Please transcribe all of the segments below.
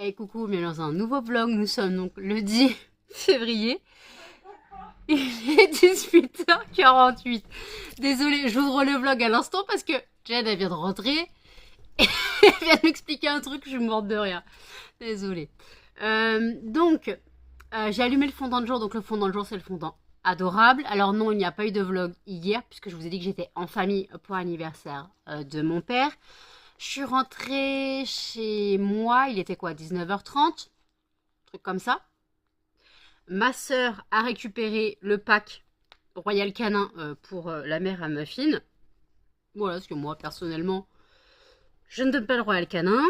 Hey coucou, bienvenue dans un nouveau vlog. Nous sommes donc le 10 février. Il est 18h48. Désolée, j'ouvre le vlog à l'instant parce que Jade elle vient de rentrer et elle vient de m'expliquer un truc, je suis morte de rire. Désolée. J'ai allumé le fondant de jour. Donc le fondant de jour c'est le fondant adorable. Alors non, il n'y a pas eu de vlog hier puisque je vous ai dit que j'étais en famille pour l'anniversaire de mon père. Je suis rentrée chez moi, il était quoi, 19h30, truc comme ça. Ma sœur a récupéré le pack Royal Canin pour la mère à Muffin. Voilà, parce que moi, personnellement, je ne donne pas le Royal Canin.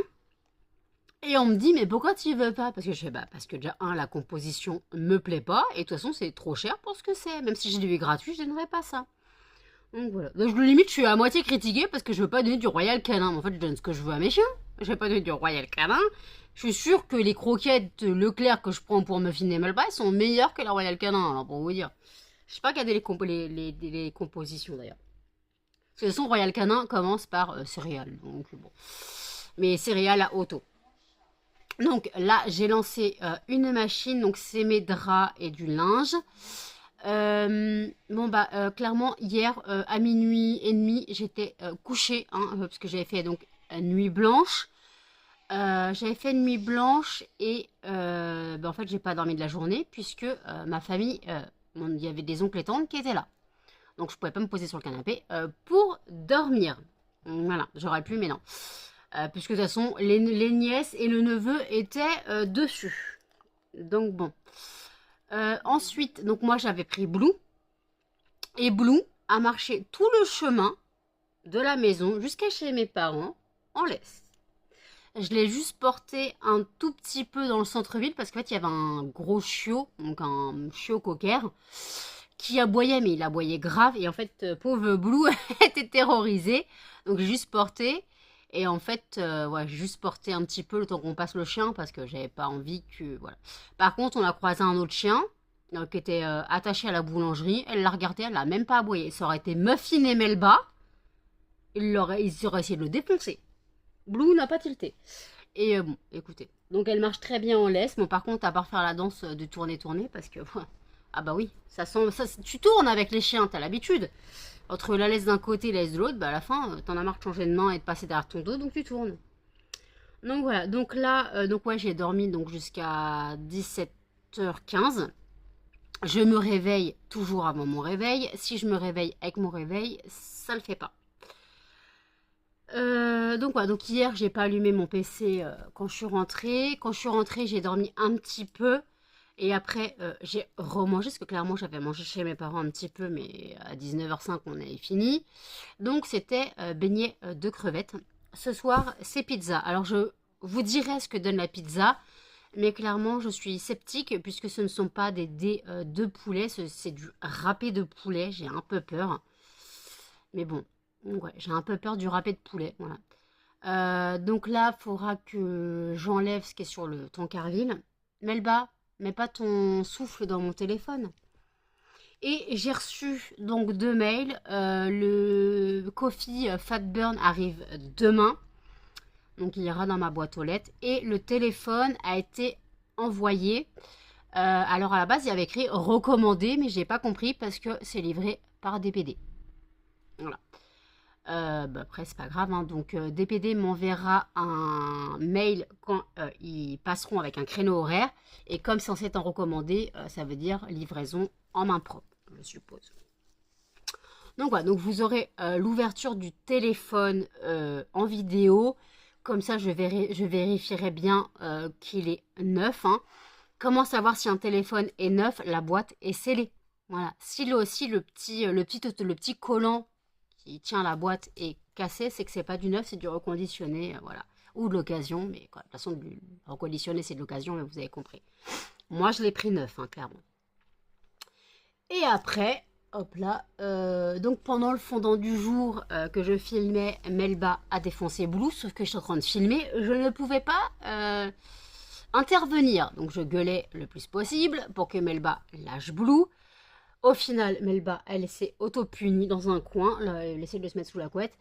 Et on me dit, mais pourquoi tu veux pas? Parce que je fais, bah, parce que déjà, la composition me plaît pas. Et de toute façon, c'est trop cher pour ce que c'est. Même si j'ai lu gratuit, je donnerais pas ça. Donc voilà. Donc limite, je suis à moitié critiquée parce que je veux pas donner du Royal Canin. Mais en fait, je donne ce que je veux à mes chiens. Je vais pas donner du Royal Canin. Je suis sûre que les croquettes Leclerc que je prends pour Muffin et Melba sont meilleures que la Royal Canin. Alors pour vous dire. Je sais pas regarder les compositions d'ailleurs. Parce que de toute façon, Royal Canin commence par céréales. Donc bon. Mais céréales à auto. Donc là, j'ai lancé une machine. Donc c'est mes draps et du linge. Clairement hier à minuit et demi j'étais couchée parce que j'avais fait donc nuit blanche. J'avais fait une nuit blanche et en fait j'ai pas dormi de la journée puisque ma famille, il y avait des oncles et tantes qui étaient là. Donc je pouvais pas me poser sur le canapé pour dormir. Voilà, j'aurais pu mais non. Puisque de toute façon les nièces et le neveu étaient dessus. Donc bon. Ensuite, donc moi j'avais pris Blue. Et Blue a marché tout le chemin de la maison jusqu'à chez mes parents en laisse. Je l'ai juste porté un tout petit peu dans le centre-ville parce qu'en fait il y avait un gros chiot, donc un chiot cocker, qui aboyait, mais il aboyait grave. Et en fait, pauvre Blue était terrorisée. Donc j'ai juste porté. Et en fait, j'ai juste porté un petit peu le temps qu'on passe le chien parce que j'avais pas envie que. Voilà. Par contre, on a croisé un autre chien qui était attaché à la boulangerie. Elle l'a regardé, elle l'a même pas aboyé. Ça aurait été Muffin et Melba. Ils auraient essayé de le défoncer. Blue n'a pas tilté. Et bon, écoutez. Donc elle marche très bien en laisse. Bon, par contre, à part faire la danse de tourner, parce que. Ah bah oui, ça sent. Ça, tu tournes avec les chiens, t'as l'habitude. Entre la laisse d'un côté et la laisse de l'autre, bah à la fin, t'en as marre de changer de main et de passer derrière ton dos, donc tu tournes. Donc voilà, donc là, j'ai dormi donc jusqu'à 17h15. Je me réveille toujours avant mon réveil. Si je me réveille avec mon réveil, ça le fait pas. Donc hier, j'ai pas allumé mon PC quand je suis rentrée. Quand je suis rentrée, j'ai dormi un petit peu. Et après, j'ai remangé, parce que clairement, j'avais mangé chez mes parents un petit peu, mais à 19h05, on avait fini. Donc, c'était beignet de crevettes. Ce soir, c'est pizza. Alors, je vous dirai ce que donne la pizza, mais clairement, je suis sceptique, puisque ce ne sont pas des dés de poulet, c'est du râpé de poulet. J'ai un peu peur. Mais bon, ouais, j'ai un peu peur du râpé de poulet, voilà. Donc là, il faudra que j'enlève ce qui est sur le tankerville. Melba, mets pas ton souffle dans mon téléphone. Et j'ai reçu donc 2 mails. Le Coffee Fatburn arrive demain. Donc il ira dans ma boîte aux lettres. Et le téléphone a été envoyé. Alors à la base, il y avait écrit recommandé, mais j'ai pas compris parce que c'est livré par DPD. Voilà. Après c'est pas grave donc DPD m'enverra un mail quand ils passeront avec un créneau horaire et comme c'est en recommandé ça veut dire livraison en main propre je suppose. Donc voilà, donc vous aurez l'ouverture du téléphone en vidéo, comme ça je vérifierai bien qu'il est neuf. Comment savoir si un téléphone est neuf? La boîte est scellée. Voilà, si le petit collant qui tient la boîte est cassé, c'est que c'est pas du neuf, c'est du reconditionné, voilà. Ou de l'occasion, mais quoi, de toute façon, du reconditionné, c'est de l'occasion, mais vous avez compris. Moi, je l'ai pris neuf, clairement. Et après, hop là, donc pendant le fondant du jour que je filmais, Melba a défoncé Blue, sauf que je suis en train de filmer, je ne pouvais pas intervenir. Donc je gueulais le plus possible pour que Melba lâche Blue. Au final, Melba, elle s'est auto-punie dans un coin. Là, elle essaie de se mettre sous la couette.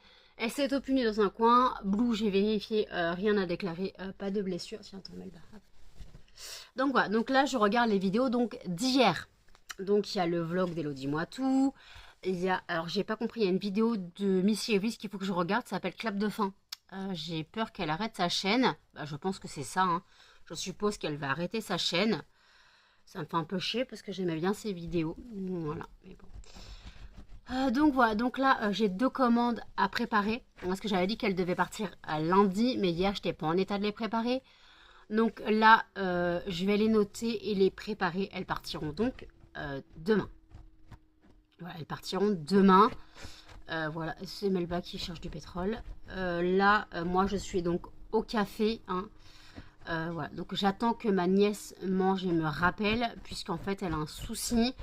Elle s'est opunée dans un coin. Blue, j'ai vérifié, rien à déclarer, pas de blessure. Tiens, attends, Melba. Donc voilà, donc là je regarde les vidéos donc d'hier. Donc il y a le vlog d'Elodie Moi Tout. Il y a, alors j'ai pas compris, il y a une vidéo de Missy Elvis qu'il faut que je regarde, ça s'appelle Clap de fin. J'ai peur qu'elle arrête sa chaîne. Bah, je pense que c'est ça, hein. Je suppose qu'elle va arrêter sa chaîne. Ça me fait un peu chier parce que j'aimais bien ses vidéos. Voilà, mais bon. Donc voilà, donc là j'ai 2 commandes à préparer. Parce que j'avais dit qu'elle devait partir lundi, mais hier je n'étais pas en état de les préparer. Donc là, je vais les noter et les préparer. Elles partiront donc demain. Voilà, elles partiront demain. Voilà, c'est Melba qui cherche du pétrole. Là, moi, je suis donc au café. Hein. Voilà, donc j'attends que ma nièce mange et me rappelle, puisqu'en fait, elle a un souci.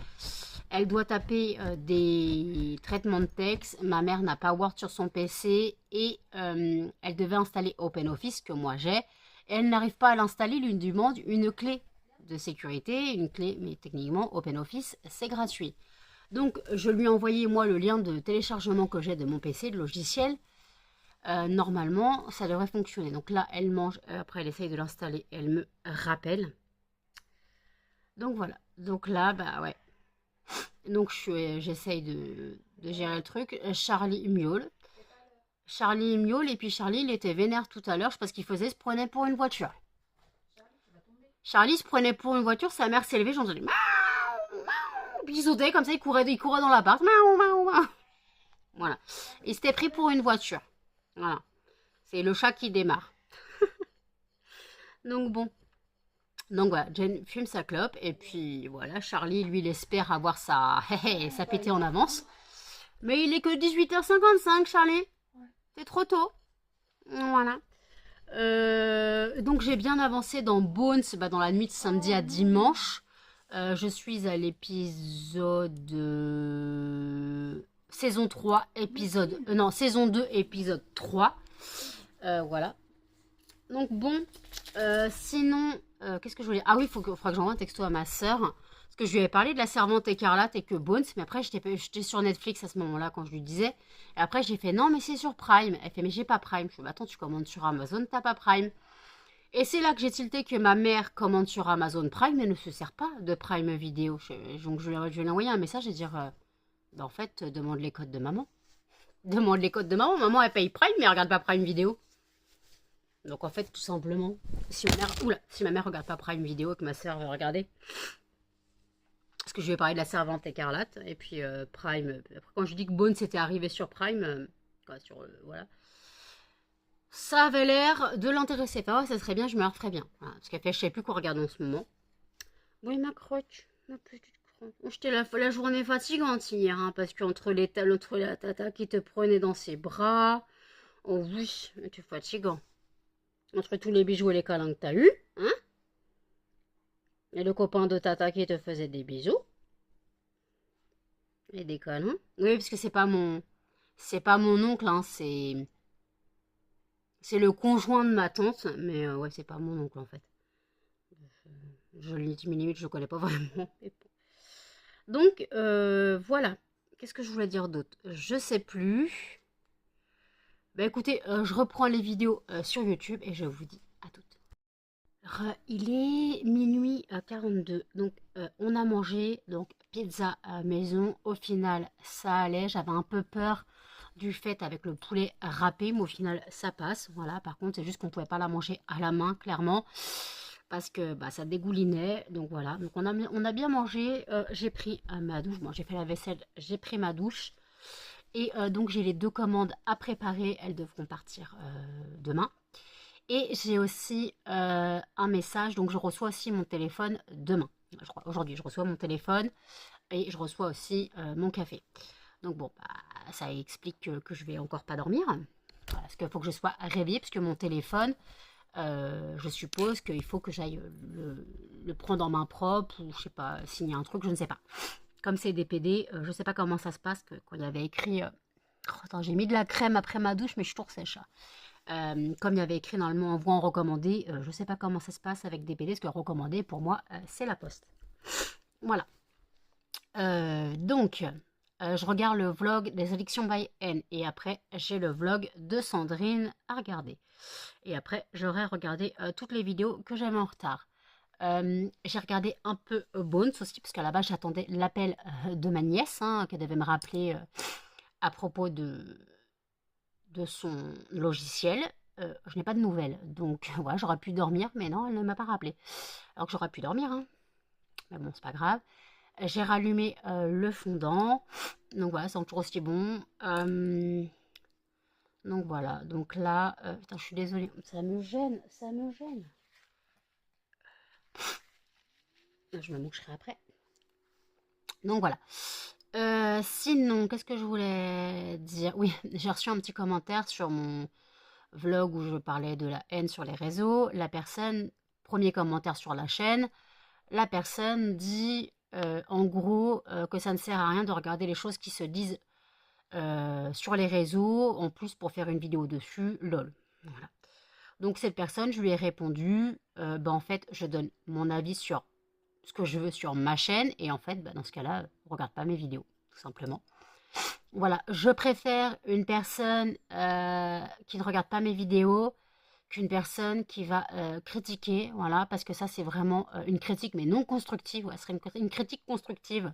Elle doit taper des traitements de texte. Ma mère n'a pas Word sur son PC et elle devait installer OpenOffice, que moi j'ai. Elle n'arrive pas à l'installer, lui demande une clé de sécurité, une clé, mais techniquement, OpenOffice, c'est gratuit. Donc, je lui ai envoyé, moi, le lien de téléchargement que j'ai de mon PC, de logiciel. Normalement, ça devrait fonctionner. Donc là, elle mange, après, elle essaye de l'installer, elle me rappelle. Donc, voilà. Donc là, bah ouais. Donc, j'essaye de gérer le truc. Charlie miaule. Charlie miaule, et puis Charlie, il était vénère tout à l'heure parce qu'il se prenait pour une voiture. Charlie se prenait pour une voiture, sa mère s'est levée, j'entendais miaou, miaou, puis il sautait comme ça, il courait dans l'appart, miaou, miaou, miaou. Voilà. Il s'était pris pour une voiture. Voilà. C'est le chat qui démarre. Donc bon. Donc voilà, Jen fume sa clope, et puis voilà, Charlie, lui, il espère avoir sa pété en avance. Mais il est que 18h55, Charlie. C'est trop tôt. Voilà. Donc j'ai bien avancé dans Bones, dans la nuit de samedi à dimanche. Je suis à l'épisode saison 3, épisode... non, saison 2, épisode 3. Voilà. Donc bon, sinon, qu'est-ce que je voulais... Ah oui, il faudra que j'envoie un texto à ma soeur. Parce que je lui avais parlé de la Servante écarlate et que Bones, mais après j'étais sur Netflix à ce moment-là quand je lui disais. Et après j'ai fait non mais c'est sur Prime. Elle fait mais j'ai pas Prime. Je fais bah, attends, tu commandes sur Amazon, t'as pas Prime. Et c'est là que j'ai tilté que ma mère commande sur Amazon Prime mais ne se sert pas de Prime Vidéo. Donc je vais lui envoyer un message et dire bah, en fait demande les codes de maman. Demande les codes de maman. Maman elle paye Prime mais elle regarde pas Prime Vidéo. Donc en fait tout simplement si ma mère regarde pas Prime Vidéo et que ma soeur veut regarder. Parce que je lui ai parlé de la Servante écarlate. Et puis Prime. Après, quand je dis que Bones était arrivé sur Prime, voilà. Ça avait l'air de l'intéresser. Enfin, ouais, ça serait bien, je me la referais bien. Voilà, parce qu'elle fait, je sais plus quoi regarder en ce moment. Oui, ma crotte, ma petite crotte. J'étais la journée fatigante hier, hein, parce qu'entre la tata qui te prenait dans ses bras. Oh oui, tu es fatigant. Entre tous les bijoux et les câlins que t'as eu, hein. Et le copain de tata qui te faisait des bisous. Et des câlins. Oui, parce que c'est pas mon oncle, hein, c'est le conjoint de ma tante. Mais ouais, c'est pas mon oncle en fait. Je limite, je le connais pas vraiment. Donc, voilà. Qu'est-ce que je voulais dire d'autre? Je sais plus. Bah écoutez, je reprends les vidéos sur YouTube et je vous dis à toutes. Il est minuit 42, donc on a mangé, donc pizza à maison. Au final, ça allait. J'avais un peu peur du fait avec le poulet râpé, mais au final, ça passe. Voilà, par contre, c'est juste qu'on pouvait pas la manger à la main, clairement, parce que bah, ça dégoulinait. Donc voilà, donc on a bien mangé. J'ai pris ma douche. Bon, j'ai fait la vaisselle, j'ai pris ma douche. Et donc j'ai les 2 commandes à préparer. Elles devront partir demain. Et j'ai aussi un message, donc je reçois aussi mon téléphone demain. Aujourd'hui, je reçois mon téléphone et je reçois aussi mon café. Donc bon, bah, ça explique que je vais encore pas dormir. Voilà, parce qu'il faut que je sois réveillée, parce que mon téléphone, je suppose qu'il faut que j'aille le prendre en main propre, ou je sais pas, signer un truc, je ne sais pas. Comme c'est des PD, je ne sais pas comment ça se passe, quand il y avait écrit... attends, j'ai mis de la crème après ma douche, mais je suis toujours sèche. Comme il y avait écrit dans le mot envoi en recommandé, je ne sais pas comment ça se passe avec des PD, parce que recommandé, pour moi, c'est la poste. Voilà. Donc, je regarde le vlog des addictions by N. Et après, j'ai le vlog de Sandrine à regarder. Et après, j'aurai regardé toutes les vidéos que j'avais en retard. J'ai regardé un peu Bones aussi, parce qu'à la base, j'attendais l'appel de ma nièce, hein, qui devait me rappeler à propos de son logiciel. Je n'ai pas de nouvelles. Donc, voilà, j'aurais pu dormir, mais non, elle ne m'a pas rappelé. Alors que j'aurais pu dormir, hein. Mais bon, c'est pas grave. J'ai rallumé le fondant. Donc voilà, c'est toujours aussi bon. Donc voilà, donc là, putain, je suis désolée, ça me gêne, ça me gêne. Je me moucherai après. Donc voilà. Sinon, qu'est-ce que je voulais dire? Oui, j'ai reçu un petit commentaire sur mon vlog où je parlais de la haine sur les réseaux. La personne, premier commentaire sur la chaîne, la personne dit en gros que ça ne sert à rien de regarder les choses qui se disent sur les réseaux, en plus pour faire une vidéo dessus, lol. Voilà. Donc cette personne, je lui ai répondu, en fait, je donne mon avis sur ce que je veux sur ma chaîne, et en fait, dans ce cas-là, regarde pas mes vidéos, tout simplement. Voilà, je préfère une personne qui ne regarde pas mes vidéos qu'une personne qui va critiquer, voilà, parce que ça, c'est vraiment une critique, mais non constructive. Ouais, ce serait une critique constructive.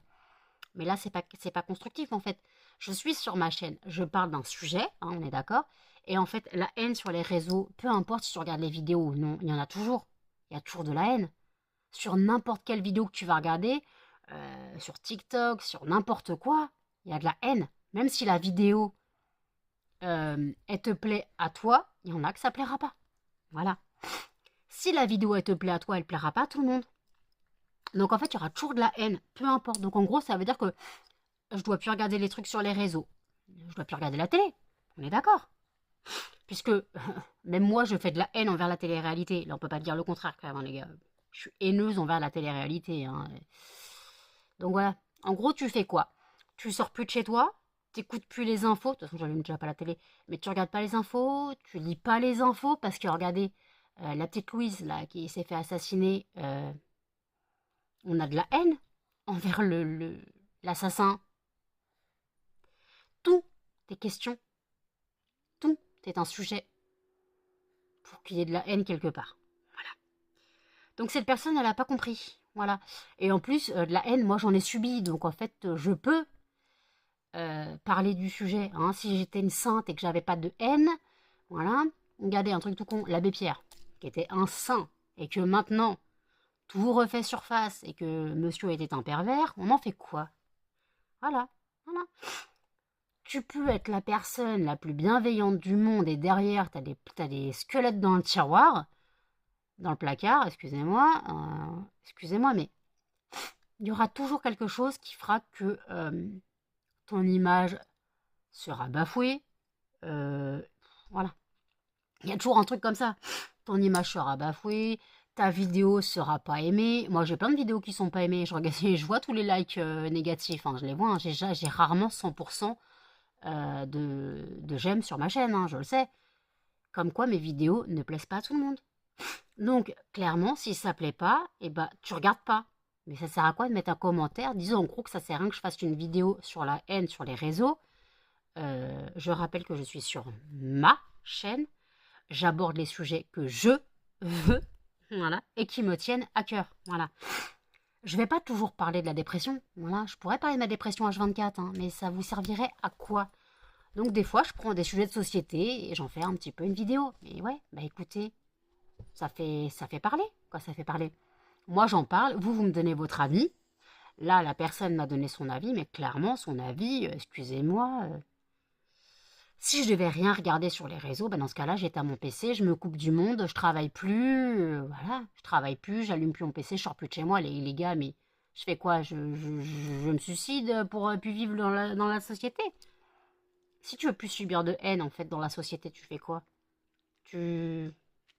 Mais là, c'est pas constructif, en fait. Je suis sur ma chaîne, je parle d'un sujet, hein, on est d'accord. Et en fait, la haine sur les réseaux, peu importe si tu regardes les vidéos ou non, il y en a toujours. Il y a toujours de la haine. Sur n'importe quelle vidéo que tu vas regarder, sur TikTok, sur n'importe quoi, il y a de la haine. Même si la vidéo, elle te plaît à toi, il y en a que ça plaira pas. Voilà. Si la vidéo, elle te plaît à toi, elle plaira pas à tout le monde. Donc en fait, il y aura toujours de la haine, peu importe. Donc en gros, ça veut dire que je dois plus regarder les trucs sur les réseaux. Je dois plus regarder la télé. On est d'accord? Puisque même moi, je fais de la haine envers la télé-réalité. Là, on peut pas dire le contraire quand même, hein, les gars. Je suis haineuse envers la télé-réalité. Hein. Donc voilà. En gros, tu fais quoi? Tu sors plus de chez toi, t'écoutes plus les infos. De toute façon, j'allume déjà pas la télé. Mais tu regardes pas les infos, tu lis pas les infos parce que regardez, la petite Louise là qui s'est fait assassiner. On a de la haine envers l'assassin. Tout est question. Tout est un sujet pour qu'il y ait de la haine quelque part. Voilà. Donc cette personne, elle n'a pas compris. Voilà. Et en plus, de la haine, moi j'en ai subi. Donc en fait, je peux parler du sujet. Hein. Si j'étais une sainte et que j'avais pas de haine, voilà. Regardez un truc tout con. L'abbé Pierre, qui était un saint, et que maintenant tout refait surface et que monsieur était un pervers, on en fait quoi? Voilà. Voilà. Tu peux être la personne la plus bienveillante du monde et derrière, t'as des squelettes dans le tiroir, dans le placard, excusez-moi, mais il y aura toujours quelque chose qui fera que ton image sera bafouée. Voilà. Il y a toujours un truc comme ça. Ton image sera bafouée, ta vidéo sera pas aimée. Moi, j'ai plein de vidéos qui sont pas aimées. Je regarde, je vois tous les likes négatifs, hein, je les vois. Hein. J'ai rarement 100% de j'aime sur ma chaîne, hein, je le sais. Comme quoi mes vidéos ne plaisent pas à tout le monde. Donc, clairement, si ça plaît pas, eh ben, tu regardes pas. Mais ça sert à quoi de mettre un commentaire? Disons en gros que ça sert à rien que je fasse une vidéo sur la haine sur les réseaux. Je rappelle que je suis sur ma chaîne. J'aborde les sujets que je veux, voilà, et qui me tiennent à cœur, voilà. Je vais pas toujours parler de la dépression, voilà. Je pourrais parler de ma dépression H24, hein, mais ça vous servirait à quoi? Donc des fois, je prends des sujets de société et j'en fais un petit peu une vidéo. Et ouais, bah écoutez, ça fait parler, quoi, ça fait parler. Moi, j'en parle, vous me donnez votre avis. Là, la personne m'a donné son avis, mais clairement, son avis, excusez-moi, si je devais rien regarder sur les réseaux, dans ce cas-là, j'éteins mon PC, je me coupe du monde, je travaille plus, voilà, je travaille plus, j'allume plus mon PC, je sors plus de chez moi, les gars, mais je fais quoi? Je me suicide pour plus vivre dans la société? Si tu veux plus subir de haine, en fait, dans la société, tu fais quoi? Tu,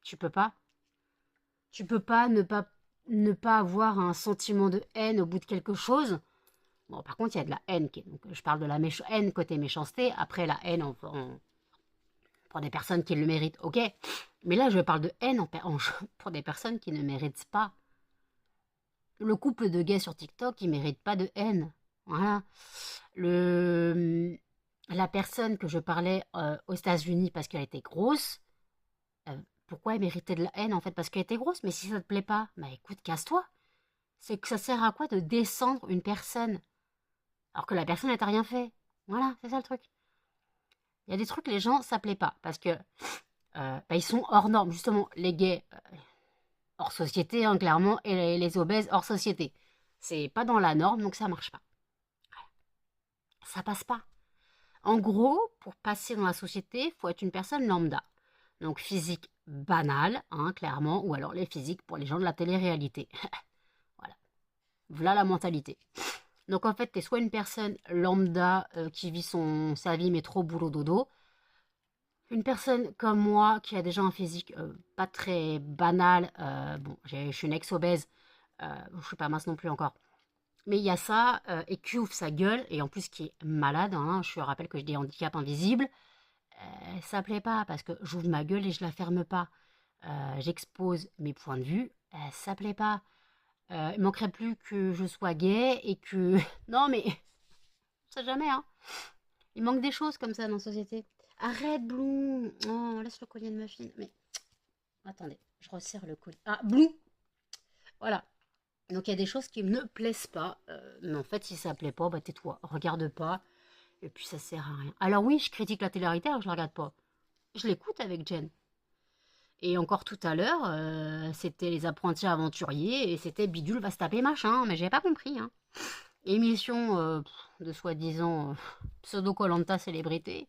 tu peux pas. Tu peux pas ne pas avoir un sentiment de haine au bout de quelque chose. Bon, par contre, il y a de la haine. Donc, je parle de la haine côté méchanceté. Après, la haine pour des personnes qui le méritent, ok. Mais là, je parle de haine pour des personnes qui ne méritent pas. Le couple de gays sur TikTok, ils ne méritent pas de haine. Voilà. Le, la personne que je parlais aux États-Unis parce qu'elle était grosse, pourquoi elle méritait de la haine en fait? Parce qu'elle était grosse, mais si ça te plaît pas, bah écoute, casse-toi. C'est que ça sert à quoi de descendre une personne alors que la personne n'a rien fait? Voilà, c'est ça le truc. Il y a des trucs, les gens, ça plaît pas parce que bah, ils sont hors normes. Justement, les gays, hors société, hein, clairement, et les obèses hors société. C'est pas dans la norme, donc ça marche pas. Ça passe pas. En gros, pour passer dans la société, il faut être une personne lambda. Donc physique banale, hein, clairement, ou alors les physiques pour les gens de la télé-réalité. Voilà. Voilà la mentalité. Donc en fait, tu es soit une personne lambda qui vit sa vie mais trop boulot dodo, une personne comme moi qui a déjà un physique pas très banal, bon, je suis une ex-obèse, je suis pas mince non plus encore, mais il y a ça, et qui ouvre sa gueule, et en plus qui est malade, hein, je rappelle que j'ai des handicaps invisibles, ça plaît pas parce que j'ouvre ma gueule et je la ferme pas. J'expose mes points de vue, ça plaît pas. Il manquerait plus que je sois gay et que... Non mais, on sait jamais, hein. Il manque des choses comme ça dans la société. Arrête, Blue. Oh, laisse le collier de ma fille. Mais, attendez, je resserre le collier. Ah, Blue. Voilà. Donc il y a des choses qui me plaisent pas. Mais en fait, si ça plaît pas, bah tais-toi. Regarde pas. Et puis ça sert à rien. Alors oui, je critique la télé-réalité alors que je la regarde pas. Je l'écoute avec Jen. Et encore tout à l'heure, c'était les apprentis aventuriers et c'était Bidule va se taper machin, mais j'ai pas compris. Hein. Émission de soi-disant pseudo-Colanta célébrité.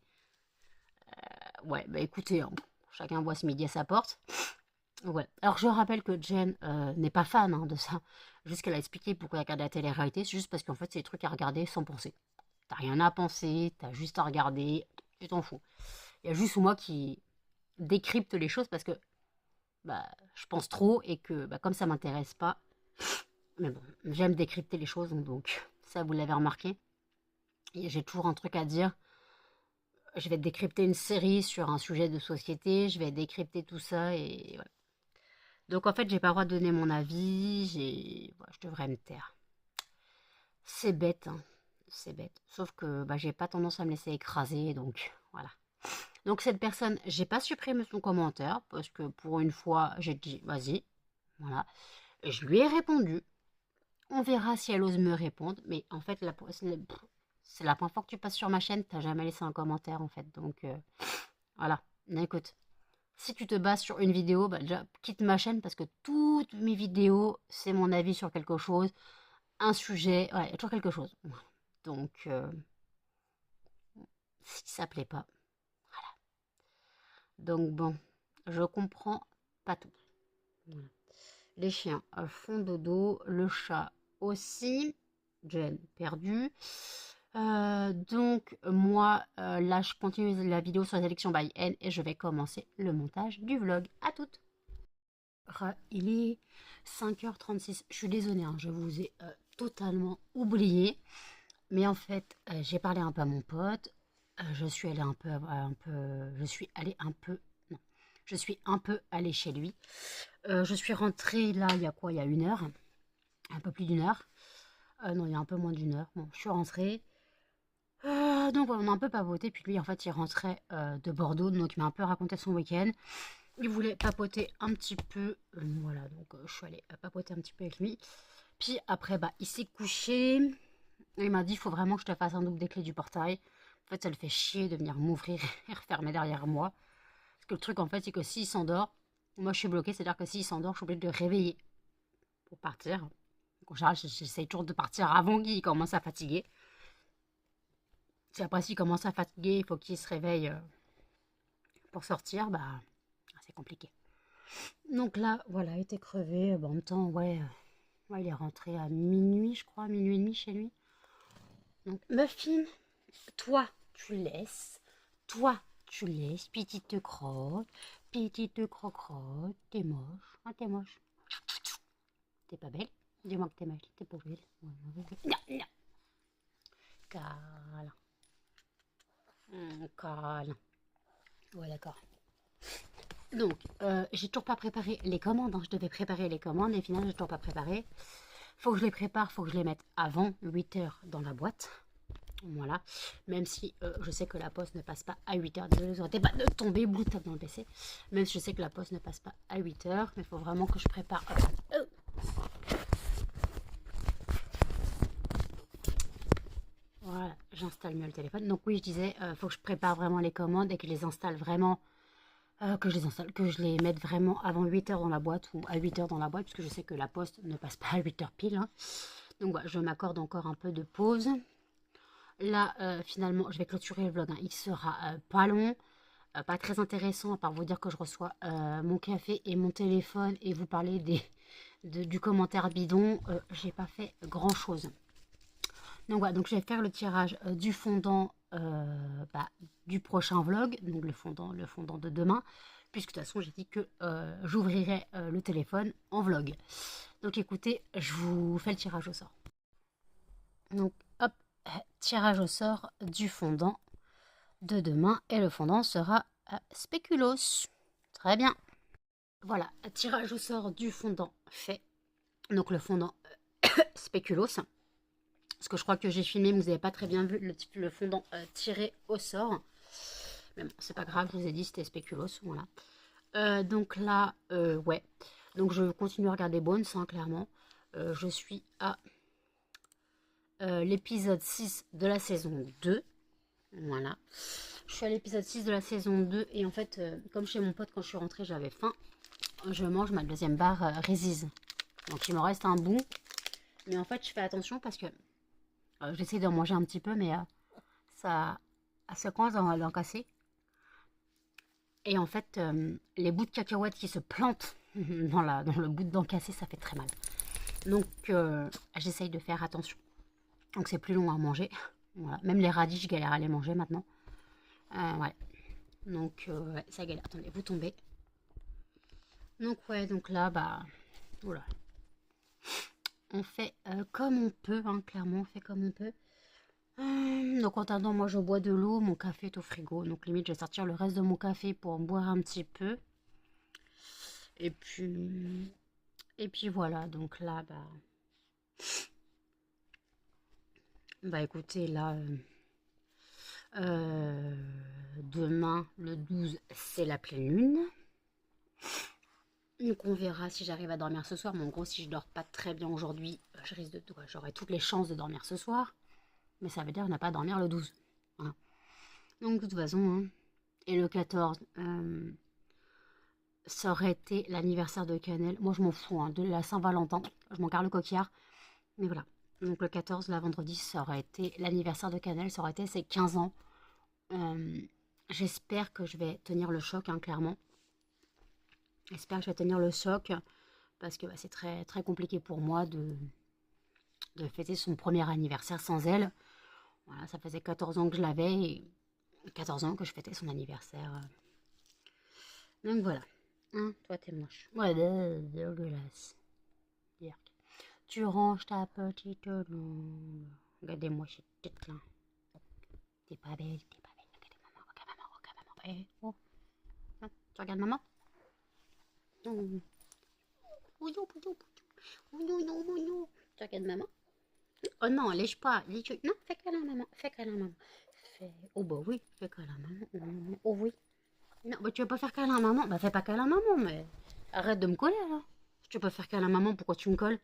Ouais, bah écoutez, hein, chacun voit ce midi à sa porte. Ouais. Alors je rappelle que Jen n'est pas fan hein, de ça. Juste qu'elle a expliqué pourquoi elle regarde la télé-réalité, c'est juste parce qu'en fait c'est des trucs à regarder sans penser. T'as rien à penser, t'as juste à regarder, tu t'en fous. Il y a juste moi qui décrypte les choses parce que bah, je pense trop et que bah, comme ça m'intéresse pas, mais bon, j'aime décrypter les choses, donc ça vous l'avez remarqué. Et j'ai toujours un truc à dire. Je vais décrypter une série sur un sujet de société, je vais décrypter tout ça et voilà. Donc en fait, j'ai pas le droit de donner mon avis, voilà, je devrais me taire. C'est bête, hein. C'est bête. Sauf que bah, j'ai pas tendance à me laisser écraser, donc voilà. Donc cette personne, j'ai pas supprimé son commentaire parce que pour une fois, j'ai dit vas-y, voilà. Et je lui ai répondu. On verra si elle ose me répondre, mais en fait, c'est la première fois que tu passes sur ma chaîne, t'as jamais laissé un commentaire en fait, donc voilà. Écoute, si tu te bases sur une vidéo, bah déjà quitte ma chaîne parce que toutes mes vidéos, c'est mon avis sur quelque chose, un sujet, ouais, il y a toujours quelque chose. Donc, si ça plaît pas. Donc bon, je comprends pas tout. Voilà. Les chiens font dodo, le chat aussi. Jen perdu. Donc moi, là, je continue la vidéo sur les élections by N et je vais commencer le montage du vlog. À toutes. Il est 5h36. Je suis désolée, hein, je vous ai totalement oublié. Mais en fait, j'ai parlé un peu à mon pote. Je suis allée je suis allée un peu, non, je suis un peu allée chez lui. Je suis rentrée là, il y a quoi? Il y a 1 heure, un peu plus d'1 heure. Non, il y a un peu moins d'1 heure. Bon, je suis rentrée. Donc voilà, on a un peu papoté. Puis lui, en fait, il rentrait de Bordeaux, donc il m'a un peu raconté son week-end. Il voulait papoter un petit peu. Voilà, donc je suis allée papoter un petit peu avec lui. Puis après, bah, il s'est couché. Il m'a dit, il faut vraiment que je te fasse un double des clés du portail. En fait, ça le fait chier de venir m'ouvrir et refermer derrière moi. Parce que le truc, en fait, c'est que s'il s'endort, moi, je suis bloquée. C'est-à-dire que s'il s'endort, je suis obligée de le réveiller pour partir. Donc, en général, j'essaye toujours de partir avant qu'il commence à fatiguer. Si après, s'il commence à fatiguer, il faut qu'il se réveille pour sortir, bah, c'est compliqué. Donc là, voilà, il était crevé. Bon, en même temps, ouais, ouais, il est rentré à minuit, je crois, minuit et demi chez lui. Donc, Muffin, toi, tu laisses. Toi, tu laisses. Petite crotte. Petite croque-crotte. T'es moche. Ah, t'es moche. T'es pas belle. Dis-moi que t'es moche. T'es pas belle. Non, non. Câlin. Câlin. Ouais, d'accord. Donc, j'ai toujours pas préparé les commandes. Hein. Je devais préparer les commandes et finalement, j'ai toujours pas préparé. Faut que je les prépare, faut que je les mette avant 8 heures dans la boîte. Voilà, même si je sais que la poste ne passe pas à 8 heures. Désolée, vous arrêtez pas de tomber, bout de table dans le PC. Même si je sais que la poste ne passe pas à 8 heures, mais il faut vraiment que je prépare. Voilà, j'installe mieux le téléphone. Donc oui, je disais, il faut que je prépare vraiment les commandes et que je les installe vraiment, que je les mette vraiment avant 8 heures dans la boîte ou à 8 heures dans la boîte, puisque je sais que la poste ne passe pas à 8 heures pile. Hein. Donc voilà, je m'accorde encore un peu de pause. Là, finalement, je vais clôturer le vlog. Hein. Il sera pas long, pas très intéressant, à part vous dire que je reçois mon café et mon téléphone et vous parler du commentaire bidon. J'ai pas fait grand chose. Donc voilà, donc je vais faire le tirage du fondant du prochain vlog, donc le fondant de demain, puisque de toute façon j'ai dit que j'ouvrirai le téléphone en vlog. Donc écoutez, je vous fais le tirage au sort. Donc hop, tirage au sort du fondant de demain et le fondant sera Spéculoos. Très bien. Voilà, tirage au sort du fondant fait. Donc le fondant Spéculoos. Parce que je crois que j'ai filmé, mais vous n'avez pas très bien vu le fondant tiré au sort. Mais bon, c'est pas grave, je vous ai dit c'était Spéculoos. Voilà. Donc là, ouais. Donc je continue à regarder Bones, hein, clairement. Je suis à l'épisode 6 de la saison 2. Voilà. Je suis à l'épisode 6 de la saison 2 et en fait, comme chez mon pote quand je suis rentrée, j'avais faim. Je mange ma deuxième barre Rézise. Donc il me reste un bout. Mais en fait, je fais attention parce que j'essaie d'en manger un petit peu, mais ça commence à en casser. Et en fait, les bouts de cacahuètes qui se plantent dans le bout de dent cassé, ça fait très mal. Donc j'essaye de faire attention. Donc c'est plus long à manger. Voilà. Même les radis, je galère à les manger maintenant. Ouais. Donc ouais, ça galère. Attendez, vous tombez. Donc ouais, donc là, bah, voilà. On fait comme on peut, hein, clairement, on fait comme on peut. Donc en attendant, moi je bois de l'eau, mon café est au frigo. Donc limite, je vais sortir le reste de mon café pour en boire un petit peu. Et puis voilà, donc là, bah écoutez, là, demain, le 12, c'est la pleine lune. Donc on verra si j'arrive à dormir ce soir. Mais en gros, si je dors pas très bien aujourd'hui, je risque de... J'aurai toutes les chances de dormir ce soir. Mais ça veut dire qu'on n'a pas à dormir le 12. Voilà. Donc de toute façon, hein. Et le 14, ça aurait été l'anniversaire de Cannelle. Moi je m'en fous, hein, de la Saint-Valentin. Je m'en carre le coquillard. Mais voilà. Donc le 14, la vendredi, ça aurait été l'anniversaire de Cannelle. Ça aurait été ses 15 ans. J'espère que je vais tenir le choc, hein, clairement. J'espère que je vais tenir le choc. Parce que c'est très, très compliqué pour moi de fêter son premier anniversaire sans elle. Voilà, ça faisait 14 ans que je l'avais et 14 ans que je fêtais son anniversaire. Donc voilà. Hein, toi, t'es moche. Ouais, dégueulasse. Tu ranges ta petite langue. Regardez-moi cette tête là. T'es pas belle, t'es pas belle. Regardez maman, regarde maman, regarde maman. Eh, oh. Hein, tu regardes maman? Oh. Oh, non, oh, non. Tu regardes maman? Oh non, lèche pas. Non, fais câlin maman. Fais câlin maman. Oh bah oui, fais câlin maman. Oh oui. Non, bah tu veux pas faire câlin maman? Bah fais pas câlin maman, mais arrête de me coller là. Si tu veux pas faire câlin maman, pourquoi tu me colles?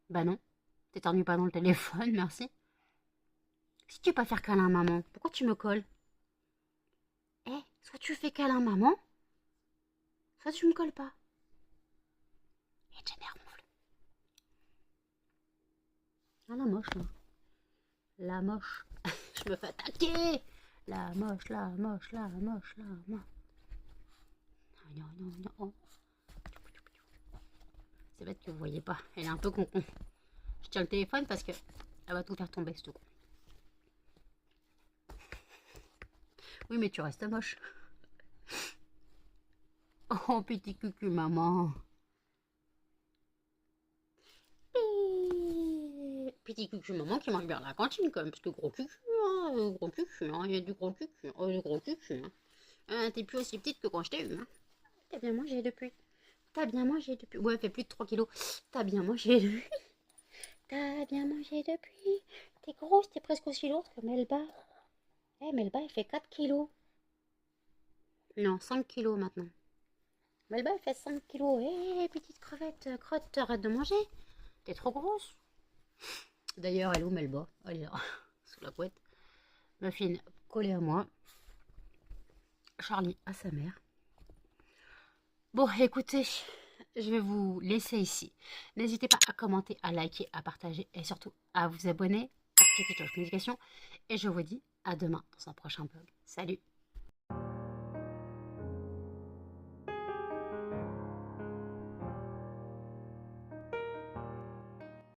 Bah non. T'éternues pas dans le téléphone, merci. Si tu veux pas faire câlin maman, pourquoi tu me colles? Eh, soit tu fais câlin maman, soit tu me colles pas. Et Jenner ronfle. Ah la moche là. La moche. Je me fais attaquer. La moche, la moche, la moche, la moche. Non, non, non, non. C'est bête que vous voyez pas. Elle est un peu con-con. Je tiens le téléphone parce que elle va tout faire tomber, ce tout. Oui, mais tu restes moche. Oh, petit cucu, maman. Petit cucu, maman qui mange bien à la cantine, quand même. Parce que gros cucu, hein, gros cucu, hein, il y a du gros cucu. Oh, du gros cucu, hein. T'es plus aussi petite que quand je t'ai eu, hein. T'as bien mangé depuis. T'as bien mangé depuis. Ouais, elle fait plus de 3 kilos. T'as bien mangé depuis. T'as bien mangé depuis. T'es grosse, t'es presque aussi lourde que Melba. Eh, Melba, elle fait 4 kilos. Non, 5 kilos maintenant. Melba, elle fait 5 kilos. Eh, petite crevette, crotte, arrête de manger. T'es trop grosse. D'ailleurs, elle est où Melba? Elle est là, sous la couette. Muffin collée à moi. Charlie à sa mère. Bon, écoutez, je vais vous laisser ici. N'hésitez pas à commenter, à liker, à partager et surtout à vous abonner, à cliquer sur la cloche de notification. Et je vous dis à demain dans un prochain vlog. Salut!